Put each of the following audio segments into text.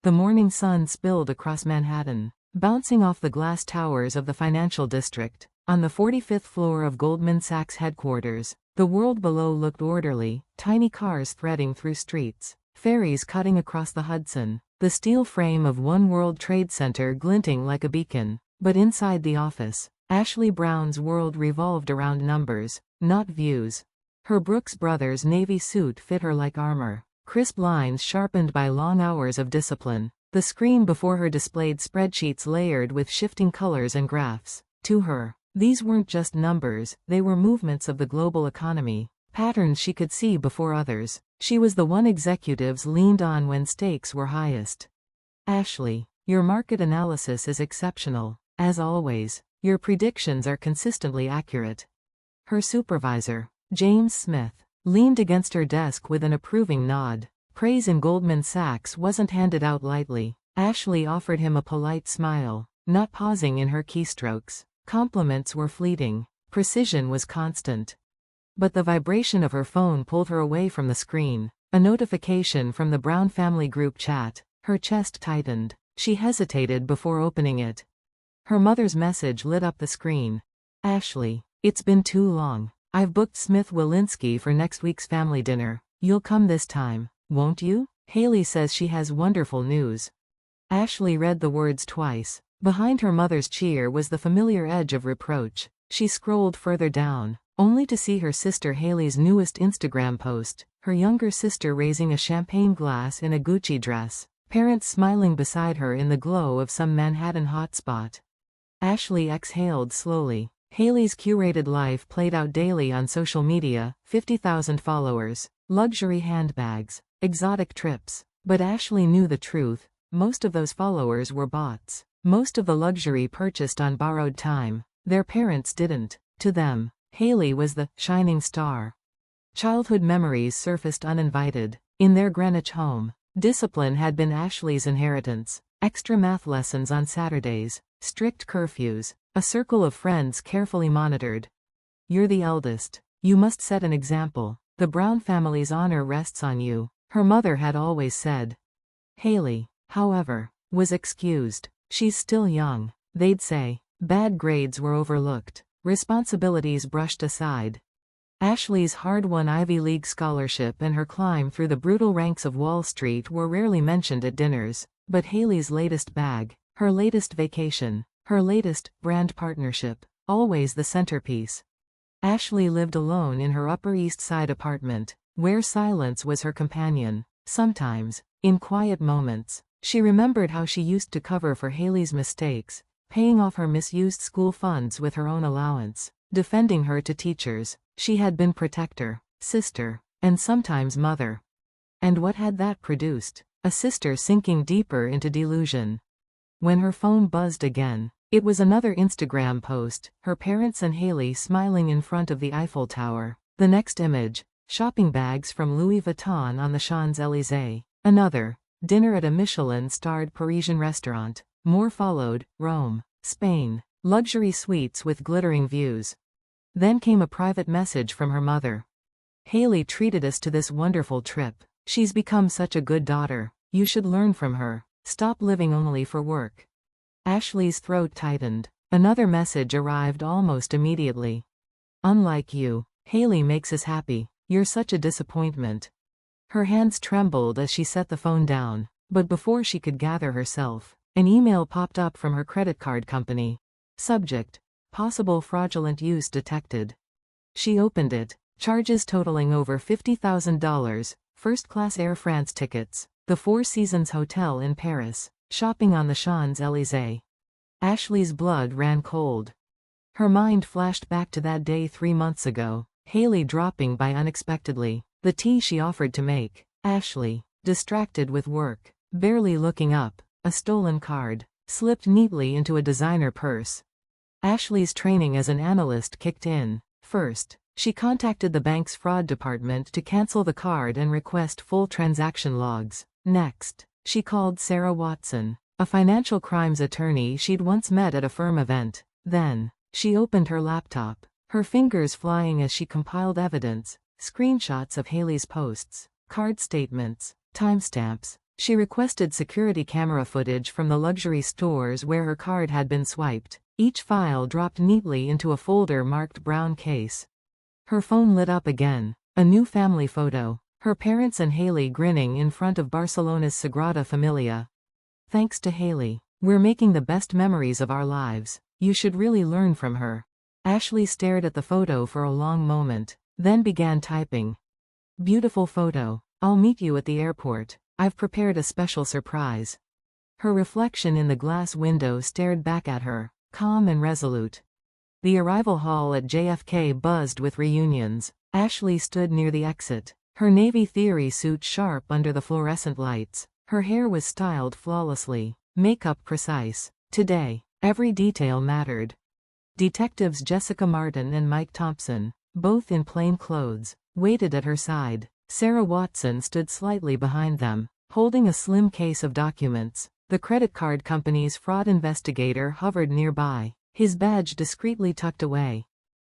The morning sun spilled across Manhattan, bouncing off the glass towers of the financial district. On the 45th floor of Goldman Sachs headquarters, the world below looked orderly, tiny cars threading through streets, ferries cutting across the Hudson, the steel frame of One World Trade Center glinting like a beacon. But inside the office, Ashley Brown's world revolved around numbers, not views. Her Brooks Brothers navy suit fit her like armor, crisp lines sharpened by long hours of discipline. The screen before her displayed spreadsheets layered with shifting colors and graphs. To her, these weren't just numbers, they were movements of the global economy, patterns she could see before others. She was the one executives leaned on when stakes were highest. Ashley, your market analysis is exceptional. As always, your predictions are consistently accurate. Her supervisor, James Smith, leaned against her desk with an approving nod. Praise in Goldman Sachs wasn't handed out lightly. Ashley offered him a polite smile, not pausing in her keystrokes. Compliments were fleeting. Precision was constant. But the vibration of her phone pulled her away from the screen. A notification from the Brown family group chat. Her chest tightened. She hesitated before opening it. Her mother's message lit up the screen. Ashley, it's been too long. I've booked Smith-Wilinski for next week's family dinner. You'll come this time, won't you? Haley says she has wonderful news. Ashley read the words twice. Behind her mother's cheer was the familiar edge of reproach. She scrolled further down, only to see her sister Haley's newest Instagram post, her younger sister raising a champagne glass in a Gucci dress, parents smiling beside her in the glow of some Manhattan hotspot. Ashley exhaled slowly. Haley's curated life played out daily on social media, 50,000 followers, luxury handbags, exotic trips. But Ashley knew the truth, most of those followers were bots. Most of the luxury purchased on borrowed time. Their parents didn't. To them, Haley was the shining star. Childhood memories surfaced uninvited. In their Greenwich home, discipline had been Ashley's inheritance. Extra math lessons on Saturdays, strict curfews, a circle of friends carefully monitored. You're the eldest. You must set an example. The Brown family's honor rests on you, her mother had always said. Haley, however, was excused. She's still young, they'd say. Bad grades were overlooked, responsibilities brushed aside. Ashley's hard-won Ivy League scholarship and her climb through the brutal ranks of Wall Street were rarely mentioned at dinners. But Haley's latest bag, her latest vacation, her latest brand partnership, always the centerpiece. Ashley lived alone in her Upper East Side apartment, where silence was her companion. Sometimes, in quiet moments, she remembered how she used to cover for Haley's mistakes, paying off her misused school funds with her own allowance, defending her to teachers. She had been protector, sister, and sometimes mother. And what had that produced? A sister sinking deeper into delusion. When her phone buzzed again, it was another Instagram post, her parents and Haley smiling in front of the Eiffel Tower. The next image, shopping bags from Louis Vuitton on the Champs-Élysées. Another, dinner at a Michelin-starred Parisian restaurant. More followed, Rome, Spain, luxury suites with glittering views. Then came a private message from her mother. Haley treated us to this wonderful trip. She's become such a good daughter. You should learn from her. Stop living only for work. Ashley's throat tightened. Another message arrived almost immediately. Unlike you, Haley makes us happy. You're such a disappointment. Her hands trembled as she set the phone down, but before she could gather herself, an email popped up from her credit card company. Subject: possible fraudulent use detected. She opened it. Charges totaling over $50,000, first-class Air France tickets, the Four Seasons Hotel in Paris, shopping on the Champs-Élysées. Ashley's blood ran cold. Her mind flashed back to that day 3 months ago, Haley dropping by unexpectedly, the tea she offered to make. Ashley, distracted with work, barely looking up, a stolen card, slipped neatly into a designer purse. Ashley's training as an analyst kicked in. First, she contacted the bank's fraud department to cancel the card and request full transaction logs. Next, she called Sarah Watson, a financial crimes attorney she'd once met at a firm event. Then, she opened her laptop, her fingers flying as she compiled evidence, screenshots of Haley's posts, card statements, timestamps, She requested security camera footage from the luxury stores where her card had been swiped. Each file dropped neatly into a folder marked brown case. Her phone lit up again. A new family photo. Her parents and Haley grinning in front of Barcelona's Sagrada Familia. Thanks to Haley, we're making the best memories of our lives. You should really learn from her. Ashley stared at the photo for a long moment, then began typing. Beautiful photo. I'll meet you at the airport. I've prepared a special surprise. Her reflection in the glass window stared back at her, calm and resolute. The arrival hall at JFK buzzed with reunions. Ashley stood near the exit, her Navy theory suit sharp under the fluorescent lights. Her hair was styled flawlessly, makeup precise. Today, every detail mattered. Detectives Jessica Martin and Mike Thompson, both in plain clothes, waited at her side. Sarah Watson stood slightly behind them, holding a slim case of documents. The credit card company's fraud investigator hovered nearby, his badge discreetly tucked away.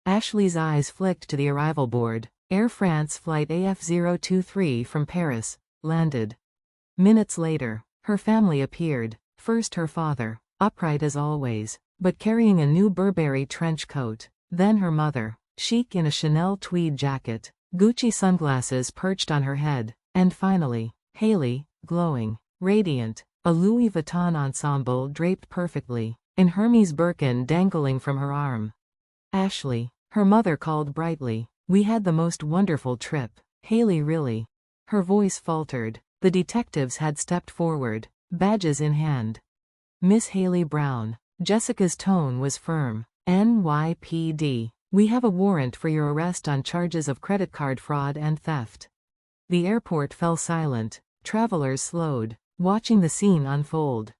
Ashley's eyes flicked to the arrival board. Air France Flight AF023 from Paris landed. Minutes later, her family appeared. First her father, upright as always, but carrying a new Burberry trench coat. Then her mother, chic in a Chanel tweed jacket, Gucci sunglasses perched on her head. And finally, Haley, glowing, radiant, a Louis Vuitton ensemble draped perfectly, and Hermes Birkin dangling from her arm. Ashley, her mother called brightly. We had the most wonderful trip. Haley, really? Her voice faltered. The detectives had stepped forward, badges in hand. Miss Haley Brown. Jessica's tone was firm. NYPD. We have a warrant for your arrest on charges of credit card fraud and theft. The airport fell silent. Travelers slowed, watching the scene unfold.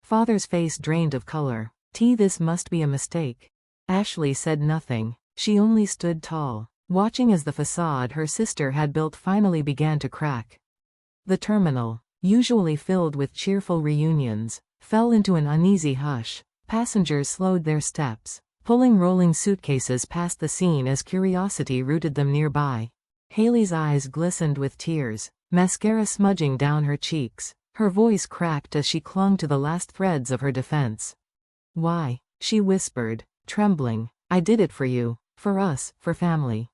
Father's face drained of color. This must be a mistake. Ashley said nothing. She only stood tall, watching as the facade her sister had built finally began to crack. The terminal, usually filled with cheerful reunions, fell into an uneasy hush. Passengers slowed their steps, pulling rolling suitcases past the scene as curiosity rooted them nearby. Haley's eyes glistened with tears, mascara smudging down her cheeks. Her voice cracked as she clung to the last threads of her defense. Why? She whispered, trembling. I did it for you, for us, for family.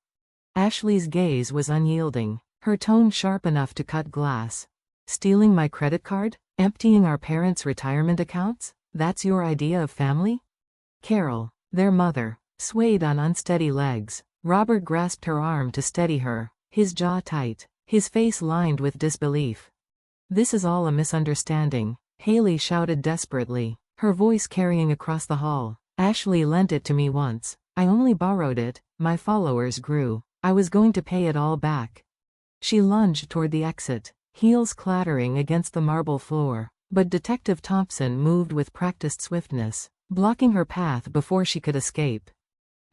Ashley's gaze was unyielding, her tone sharp enough to cut glass. Stealing my credit card? Emptying our parents' retirement accounts? That's your idea of family? Carol, their mother, swayed on unsteady legs. Robert grasped her arm to steady her, his jaw tight, his face lined with disbelief. This is all a misunderstanding, Haley shouted desperately, her voice carrying across the hall. Ashley lent it to me once. I only borrowed it. My followers grew. I was going to pay it all back. She lunged toward the exit, heels clattering against the marble floor, but Detective Thompson moved with practiced swiftness, blocking her path before she could escape.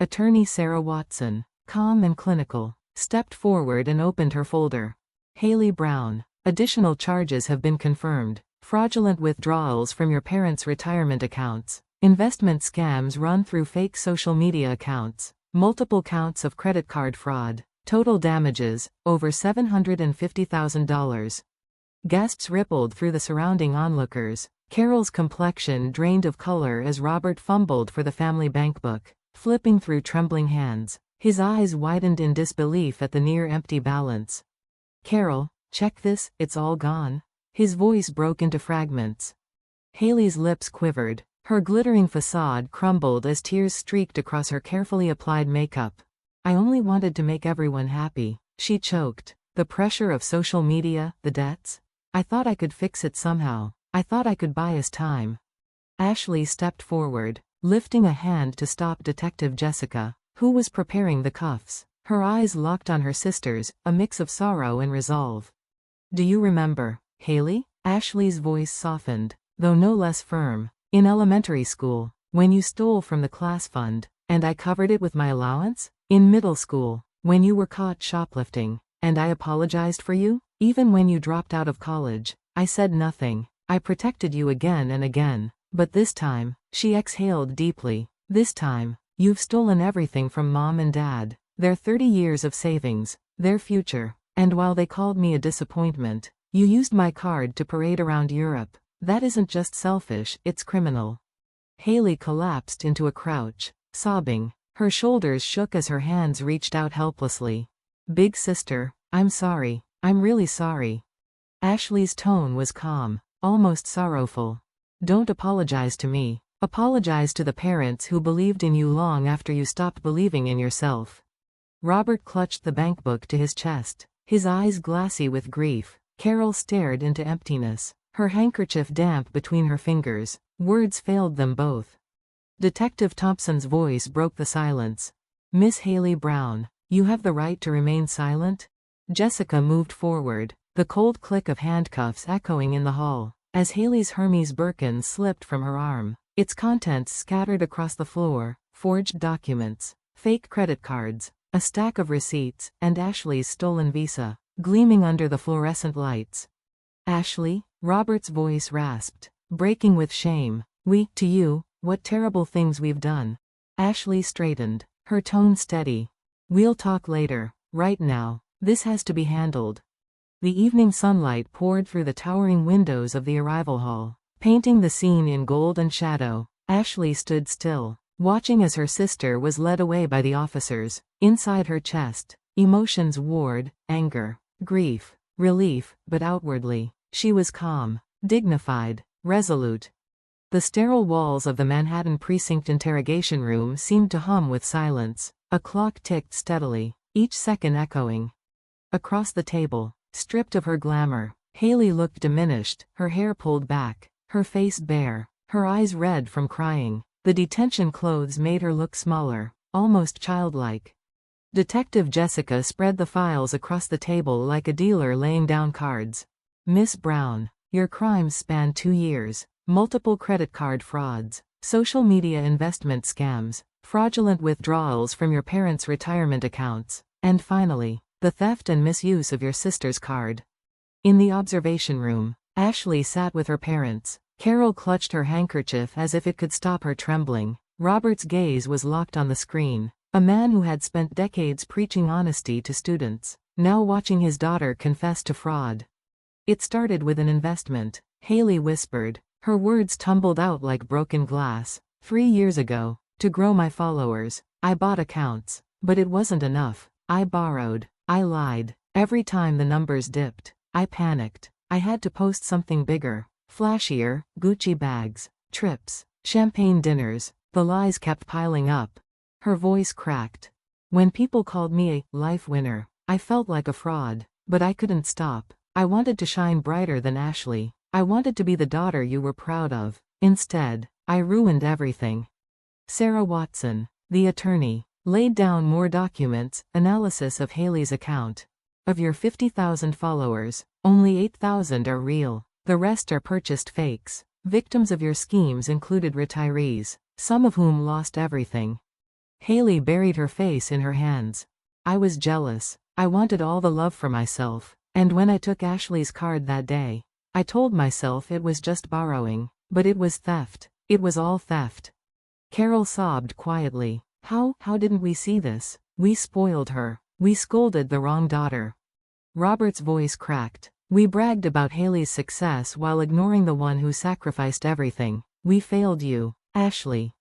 Attorney Sarah Watson, calm and clinical, stepped forward and opened her folder. Haley Brown, additional charges have been confirmed. Fraudulent withdrawals from your parents' retirement accounts. Investment scams run through fake social media accounts. Multiple counts of credit card fraud. Total damages, over $750,000. Gasps rippled through the surrounding onlookers. Carol's complexion drained of color as Robert fumbled for the family bankbook, flipping through trembling hands. His eyes widened in disbelief at the near-empty balance. Carol, check this, it's all gone. His voice broke into fragments. Haley's lips quivered. Her glittering facade crumbled as tears streaked across her carefully applied makeup. I only wanted to make everyone happy, she choked. The pressure of social media, the debts. I thought I could fix it somehow. I thought I could buy us time. Ashley stepped forward, lifting a hand to stop Detective Jessica, who was preparing the cuffs. Her eyes locked on her sister's, a mix of sorrow and resolve. Do you remember, Haley? Ashley's voice softened, though no less firm. In elementary school, when you stole from the class fund, and I covered it with my allowance? In middle school, when you were caught shoplifting, and I apologized for you? Even when you dropped out of college, I said nothing. I protected you again and again. But this time, she exhaled deeply. This time, you've stolen everything from Mom and Dad. Their 30 years of savings, their future. And while they called me a disappointment, You used my card to parade around Europe. That isn't just selfish, it's criminal. Haley collapsed into a crouch, sobbing. Her shoulders shook as her hands reached out helplessly. Big sister, I'm sorry. I'm really sorry. Ashley's tone was calm, almost sorrowful. Don't apologize to me. Apologize to the parents who believed in you long after you stopped believing in yourself. Robert clutched the bankbook to his chest, his eyes glassy with grief. Carol stared into emptiness, her handkerchief damp between her fingers. Words failed them both. Detective Thompson's voice broke the silence. Miss Haley Brown, you have the right to remain silent? Jessica moved forward, the cold click of handcuffs echoing in the hall, as Haley's Hermes Birkin slipped from her arm. Its contents scattered across the floor, forged documents, fake credit cards, a stack of receipts, and Ashley's stolen visa, gleaming under the fluorescent lights. Ashley, Robert's voice rasped, breaking with shame. To you, what terrible things we've done. Ashley straightened, her tone steady. We'll talk later. Right now, this has to be handled. The evening sunlight poured through the towering windows of the arrival hall, painting the scene in gold and shadow. Ashley stood still, watching as her sister was led away by the officers. Inside her chest, emotions warred, anger, grief, relief, but outwardly, she was calm, dignified, resolute. The sterile walls of the Manhattan Precinct interrogation room seemed to hum with silence. A clock ticked steadily, each second echoing. Across the table, stripped of her glamour, Haley looked diminished, her hair pulled back, her face bare, her eyes red from crying. The detention clothes made her look smaller, almost childlike. Detective Jessica spread the files across the table like a dealer laying down cards. Miss Brown, your crimes span 2 years, multiple credit card frauds, social media investment scams, fraudulent withdrawals from your parents' retirement accounts, and finally, the theft and misuse of your sister's card. In the observation room, Ashley sat with her parents. Carol clutched her handkerchief as if it could stop her trembling. Robert's gaze was locked on the screen. A man who had spent decades preaching honesty to students, now watching his daughter confess to fraud. It started with an investment, Haley whispered. Her words tumbled out like broken glass. 3 years ago, to grow my followers, I bought accounts. But it wasn't enough. I borrowed. I lied. Every time the numbers dipped, I panicked. I had to post something bigger. Flashier, Gucci bags, trips, champagne dinners. The lies kept piling up. Her voice cracked. When people called me a life winner, I felt like a fraud, but I couldn't stop. I wanted to shine brighter than Ashley. I wanted to be the daughter you were proud of. Instead, I ruined everything. Sarah Watson, the attorney, laid down more documents, analysis of Haley's account. Of your 50,000 followers, only 8,000 are real. The rest are purchased fakes. Victims of your schemes included retirees, some of whom lost everything. Haley buried her face in her hands. I was jealous. I wanted all the love for myself. And when I took Ashley's card that day, I told myself it was just borrowing, but it was theft. It was all theft. Carol sobbed quietly. How didn't we see this? We spoiled her. We scolded the wrong daughter. Robert's voice cracked. We bragged about Haley's success while ignoring the one who sacrificed everything. We failed you, Ashley.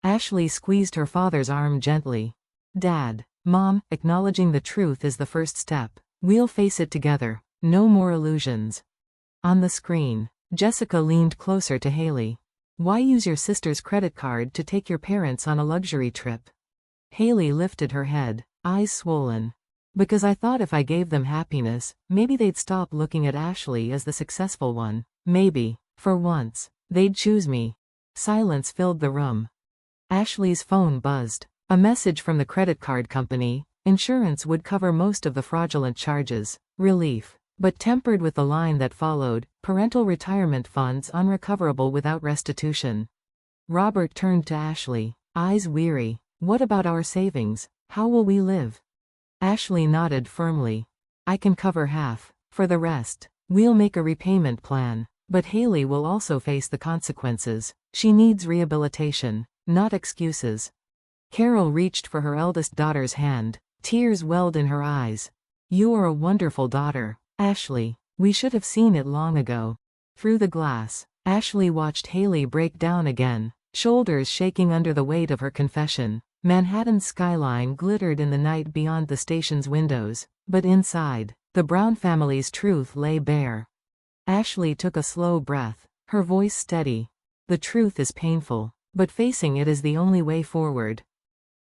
Ashley squeezed her father's arm gently. Dad, Mom, acknowledging the truth is the first step. We'll face it together. No more illusions. On the screen, Jessica leaned closer to Haley. Why use your sister's credit card to take your parents on a luxury trip? Haley lifted her head, eyes swollen. Because I thought if I gave them happiness, maybe they'd stop looking at Ashley as the successful one. Maybe, for once, they'd choose me. Silence filled the room. Ashley's phone buzzed. A message from the credit card company. Insurance would cover most of the fraudulent charges. Relief. But tempered with the line that followed, parental retirement funds unrecoverable without restitution. Robert turned to Ashley, eyes weary. What about our savings? How will we live? Ashley nodded firmly. I can cover half. For the rest, we'll make a repayment plan. But Haley will also face the consequences. She needs rehabilitation, not excuses. Carol reached for her eldest daughter's hand. Tears welled in her eyes. You are a wonderful daughter, Ashley. We should have seen it long ago. Through the glass, Ashley watched Haley break down again, shoulders shaking under the weight of her confession. Manhattan's skyline glittered in the night beyond the station's windows, but inside, the Brown family's truth lay bare. Ashley took a slow breath, her voice steady. The truth is painful, but facing it is the only way forward.